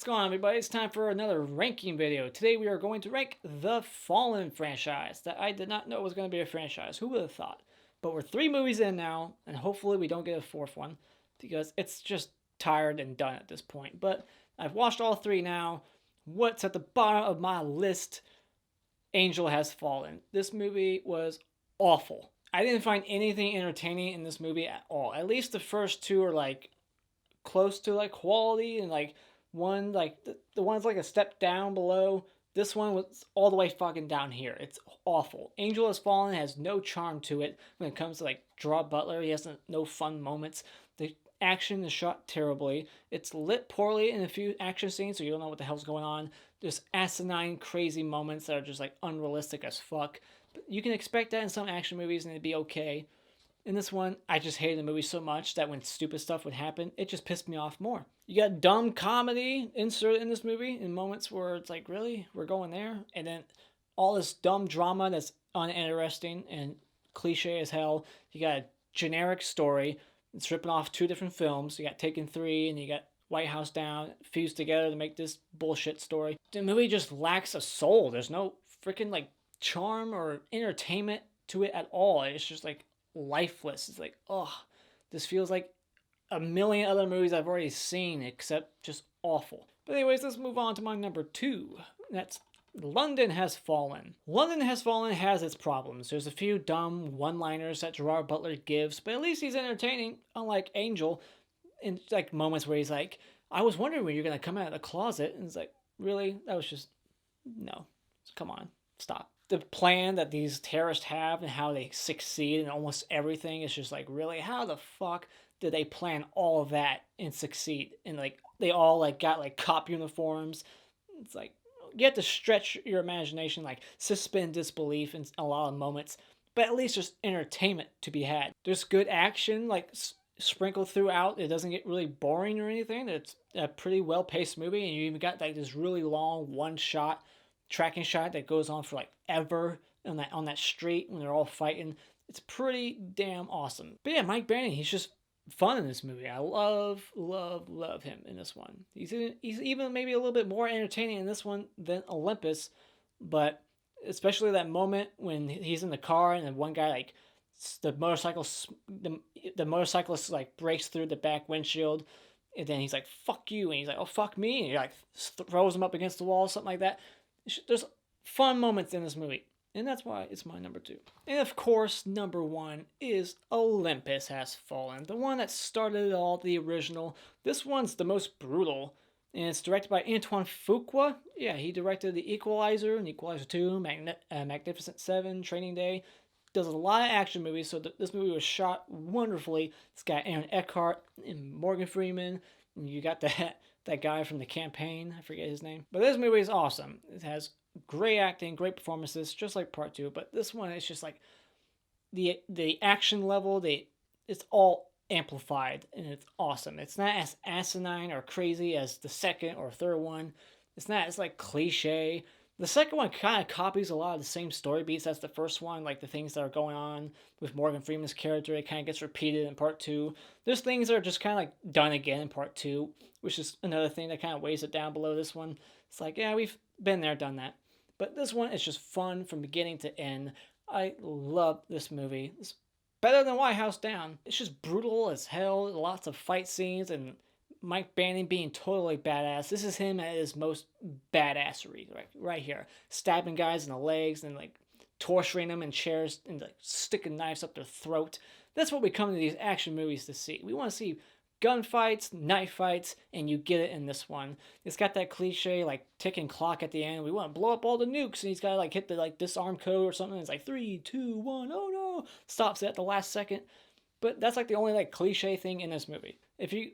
going on, everybody? It's time for another ranking video. Today we are going to rank the Fallen franchise that I did not know was going to be a franchise. Who would have thought? But we're 3 movies in now, and hopefully we don't get a 4th one because it's just tired and done at this point. But I've watched all 3 now. What's at the bottom of my list? Angel Has Fallen. This movie was awful. I didn't find anything entertaining in this movie at all. At least the first 2 are like close to like quality, and like one like the one's like a step down below. This one was all the way fucking down here. It's awful. Angel Has Fallen has no charm to it when it comes to like Gerard Butler. He has no fun moments. The action is shot terribly. It's lit poorly in a few action scenes, so you don't know what the hell's going on. There's asinine, crazy moments that are just like unrealistic as fuck. But you can expect that in some action movies and it'd be okay. In this one, I just hated the movie so much that when stupid stuff would happen, it just pissed me off more. You got dumb comedy inserted in this movie in moments where it's like, really? We're going there? And then all this dumb drama that's uninteresting and cliche as hell. You got a generic story. It's ripping off 2 different films. You got Taken 3 and you got White House Down fused together to make this bullshit story. The movie just lacks a soul. There's no freaking like charm or entertainment to it at all. It's just like lifeless. It's like, oh, this feels like a million other movies I've already seen, except just awful. But anyways, let's move on to my number 2. That's London Has Fallen. London Has Fallen has its problems. There's a few dumb one-liners that Gerard Butler gives, but at least he's entertaining, unlike Angel, in like moments where he's like, I was wondering when you're gonna come out of the closet, and it's like, really? That was just, no. Come on, stop. The plan that these terrorists have and how they succeed in almost everything is just like, really, how the fuck did they plan all of that and succeed? And like they all like got like cop uniforms. It's like you have to stretch your imagination, like suspend disbelief in a lot of moments, but at least there's entertainment to be had. There's good action like sprinkled throughout. It doesn't get really boring or anything. It's a pretty well paced movie, and you even got like this really long one shot tracking shot that goes on for like ever on that street when they're all fighting. It's pretty damn awesome. But yeah, Mike Banning, he's just fun in this movie. I love him in this one. He's even maybe a little bit more entertaining in this one than Olympus, but especially that moment when he's in the car and then one guy like the motorcyclist like breaks through the back windshield, and then he's like, fuck you, and he's like, oh fuck me, and he like throws him up against the wall, something like that. There's fun moments in this movie, and that's why it's my number 2. And of course, number 1 is Olympus Has Fallen, the one that started it all, the original. This one's the most brutal, and it's directed by Antoine Fuqua. Yeah, he directed The Equalizer and Equalizer 2, Magnificent 7, Training Day. Does a lot of action movies, so this movie was shot wonderfully. It's got Aaron Eckhart and Morgan Freeman, and you got that guy from The Campaign, I forget his name. But this movie is awesome. It has great acting, great performances, just like part 2. But this one is just like the action level, it's all amplified, and it's awesome. It's not as asinine or crazy as the second or third one. It's not as like cliche. The second one kind of copies a lot of the same story beats as the first one, like the things that are going on with Morgan Freeman's character. It kind of gets repeated in part 2. There's things that are just kind of like done again in part 2, which is another thing that kind of weighs it down below this one. It's like, yeah, we've been there, done that. But this one is just fun from beginning to end. I love this movie. It's better than White House Down. It's just brutal as hell. Lots of fight scenes and Mike Banning being totally badass. This is him at his most badassery right here. Stabbing guys in the legs and like torturing them in chairs and like sticking knives up their throat. That's what we come to these action movies to see. We want to see gunfights, knife fights, and you get it in this one. It's got that cliche like ticking clock at the end. We want to blow up all the nukes, and he's got to like hit the like disarm code or something. It's like 3, 2, 1. Oh no! Stops it at the last second. But that's like the only like cliche thing in this movie. If you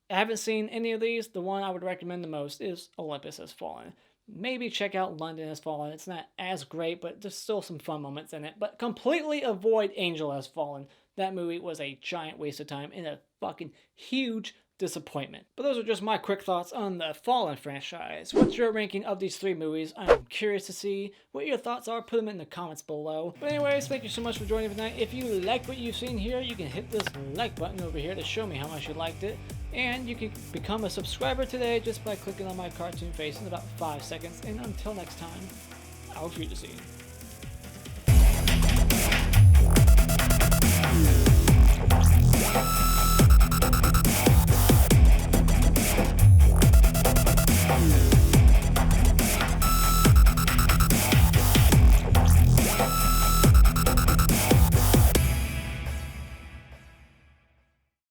haven't seen any of these, the one I would recommend the most is Olympus Has Fallen. Maybe check out London Has Fallen. It's not as great, but there's still some fun moments in it. But completely avoid Angel Has Fallen. That movie was a giant waste of time and a fucking huge disappointment. But those are just my quick thoughts on the Fallen franchise. What's your ranking of these 3 movies? I'm curious to see what your thoughts are. Put them in the comments below. But anyways, thank you so much for joining me tonight. If you like what you've seen here, you can hit this like button over here to show me how much you liked it. And you can become a subscriber today just by clicking on my cartoon face in about 5 seconds. And until next time, auf Wiedersehen.